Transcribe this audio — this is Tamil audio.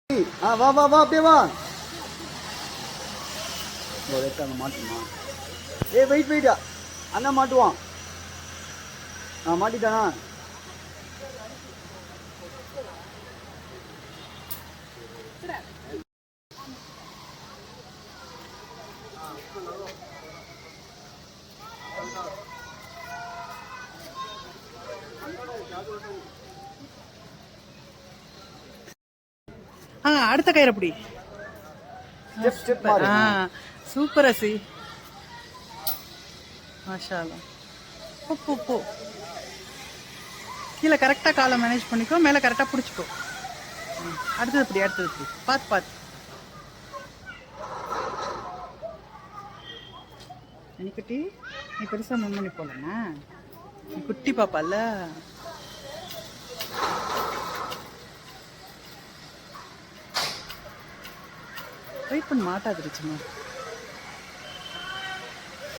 வா வா வா அப்படியே வா. அங்கே மாட்டுமா? வெயிட் வெயிட்டா அண்ணா மாட்டுவான். மாட்டிட்டானா? அடுத்த கயிறு அப்படி. சூப்பர் அசி. மாஷா அல்லாஹ். போ போ. கீழே கரெக்டாக காலை மேனேஜ் பண்ணிக்கோ, மேலே கரெக்டாக பிடிச்சிக்கோ. அடுத்தது இப்படி பார்த்து குட்டி. நீ பெருசாக மூவ் பண்ணி போகலண்ணா, நீ குட்டி பாப்பால. வெயிட் பண்ண மாட்டாதுச்சுமா.